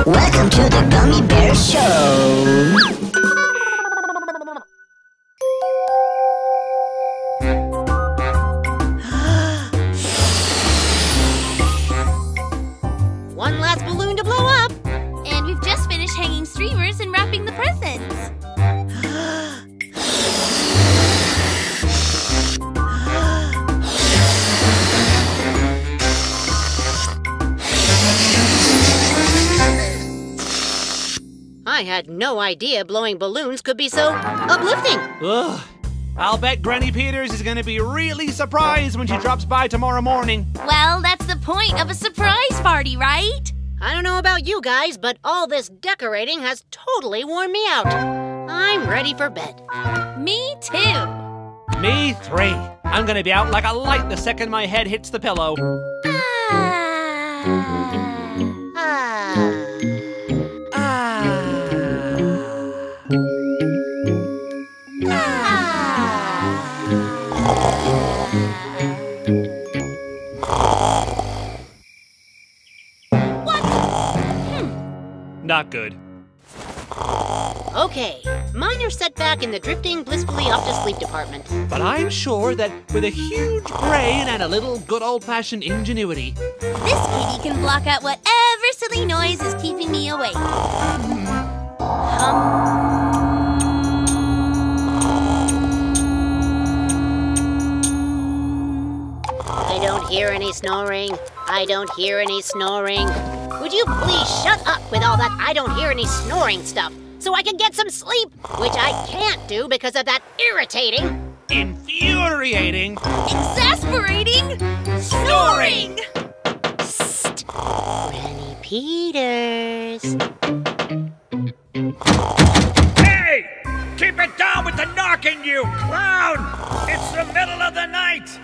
Welcome to the Gummy Bear Show. One last balloon to blow up. And we've just finished hanging streamers and wrapping the presents. I had no idea blowing balloons could be so uplifting. Ugh. I'll bet Granny Peters is gonna be really surprised when she drops by tomorrow morning. Well, that's the point of a surprise party, right? I don't know about you guys, but all this decorating has totally worn me out. I'm ready for bed. Me too. Me 3. I'm gonna be out like a light the second my head hits the pillow. Not good. Okay, minor setback in the drifting blissfully off to sleep department. But I'm sure that with a huge brain and a little good old-fashioned ingenuity, This kitty can block out whatever silly noise is keeping me awake. I don't hear any snoring. I don't hear any snoring. Would you please shut up with all that I don't hear any snoring stuff so I can get some sleep, which I can't do because of that irritating, infuriating, Exasperating! Snoring! Granny Peters. Hey! Keep it down with the knocking, you clown! It's the middle of the night!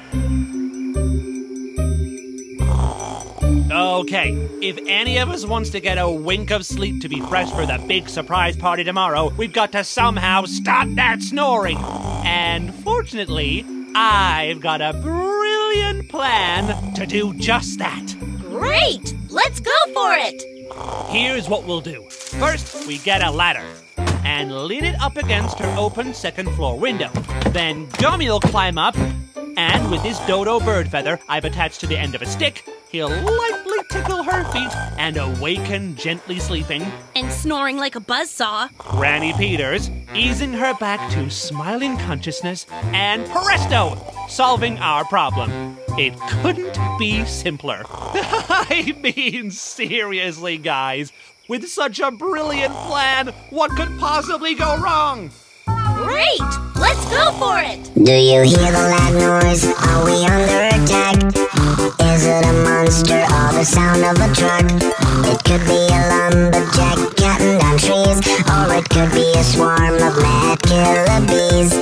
Okay, if any of us wants to get a wink of sleep to be fresh for the big surprise party tomorrow, we've got to somehow stop that snoring. And fortunately, I've got a brilliant plan to do just that. Great! Let's go for it! Here's what we'll do. First, we get a ladder and lean it up against her open second floor window. Then Gummy'll climb up, and with this dodo bird feather I've attached to the end of a stick, he'll lightly tickle her feet and awaken gently sleeping And snoring like a buzzsaw. Granny Peters, easing her back to smiling consciousness, and presto, solving our problem. It couldn't be simpler. I mean, seriously, guys, with such a brilliant plan, what could possibly go wrong? Great! Let's go for it! Do you hear the loud noise? Are we under attack? Is it a monster or the sound of a truck? It could be a lumberjack cutting down trees, or it could be a swarm of mad killer bees.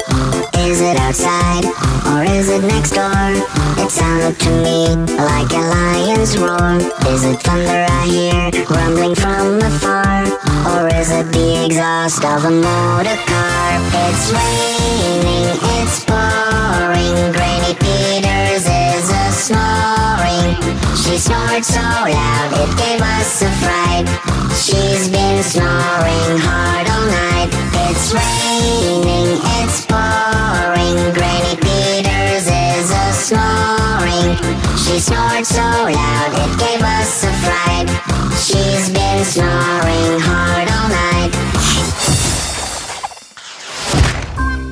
Is it outside or is it next door? It sounded to me like a lion's roar. Is it thunder I hear rumbling from afar? Or is it the exhaust of a motor car? It's raining, it's pouring. Granny Peters is a snoring. She snored so loud it gave us a fright. She's been snoring hard all night. It's raining, it's pouring. Granny Peters is a snoring. She snored so loud it gave us a fright. She's been snoring hard all night.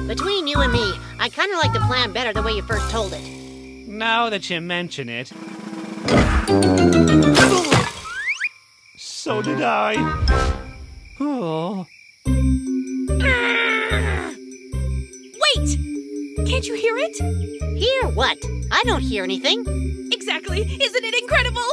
Between you and me, I kind of like the plan better the way you first told it. Now that you mention it. So did I. Oh. Wait! Can't you hear it? Hear what? I don't hear anything. Exactly! Isn't it incredible?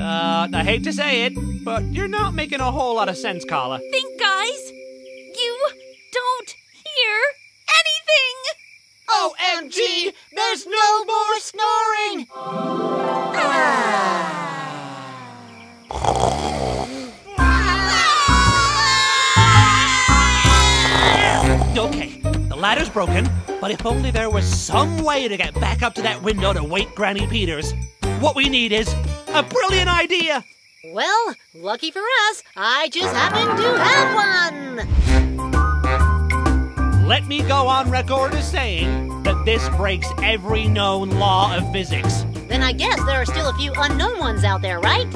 I hate to say it, but you're not making a whole lot of sense, Carla. Think, guys! You don't hear anything! OMG! There's no more snoring! Okay, the ladder's broken, but if only there was some way to get back up to that window to wake Granny Peters. What we need is a brilliant idea! Well, lucky for us, I just happen to have one! Let me go on record as saying that this breaks every known law of physics. Then I guess there are still a few unknown ones out there, right?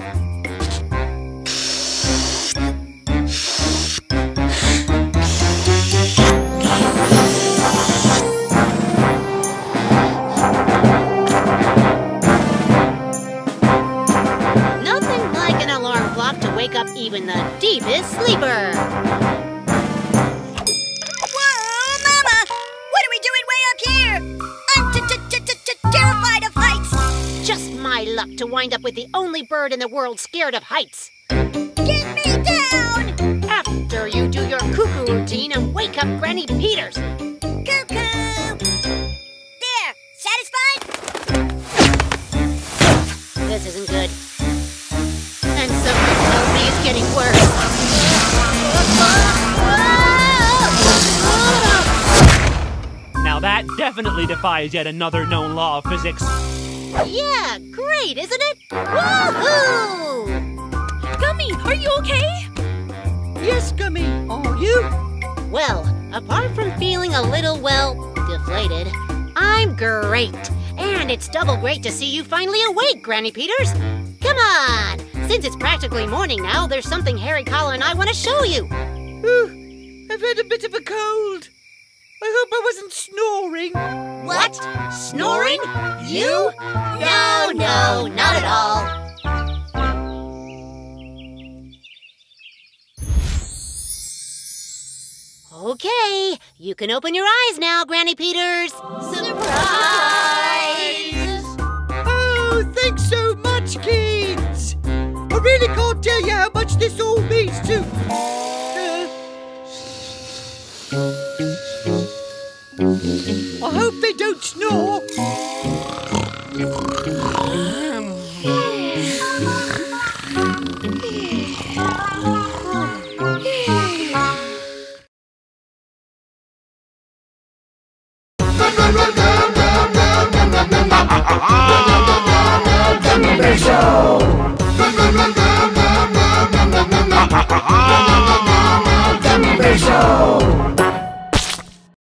Nothing like an alarm clock to wake up even the deepest sleeper. Whoa, Mama! What are we doing way up here? I'm terrified of heights! Just my luck to wind up with the only bird in the world scared of heights. Get me down! After you do your cuckoo routine and wake up Granny Peters. Cuckoo! There! Satisfied? This isn't good. And something tells me it's getting worse. Now that definitely defies yet another known law of physics. Yeah, great, isn't it? Woohoo! Gummy, are you okay? Yes, Gummy, are you? Well, apart from feeling a little, well, deflated, I'm great. And it's double great to see you finally awake, Granny Peters. Come on! Since it's practically morning now, there's something Harry, Collar, and I want to show you. I've had a bit of a cold. I hope I wasn't snoring. What? Snoring? You? No, not at all. Okay, you can open your eyes now, Granny Peters. Surprise! Oh, thanks so much, kids. I really can't tell you how much this all means to... I hope they don't snore. The Show!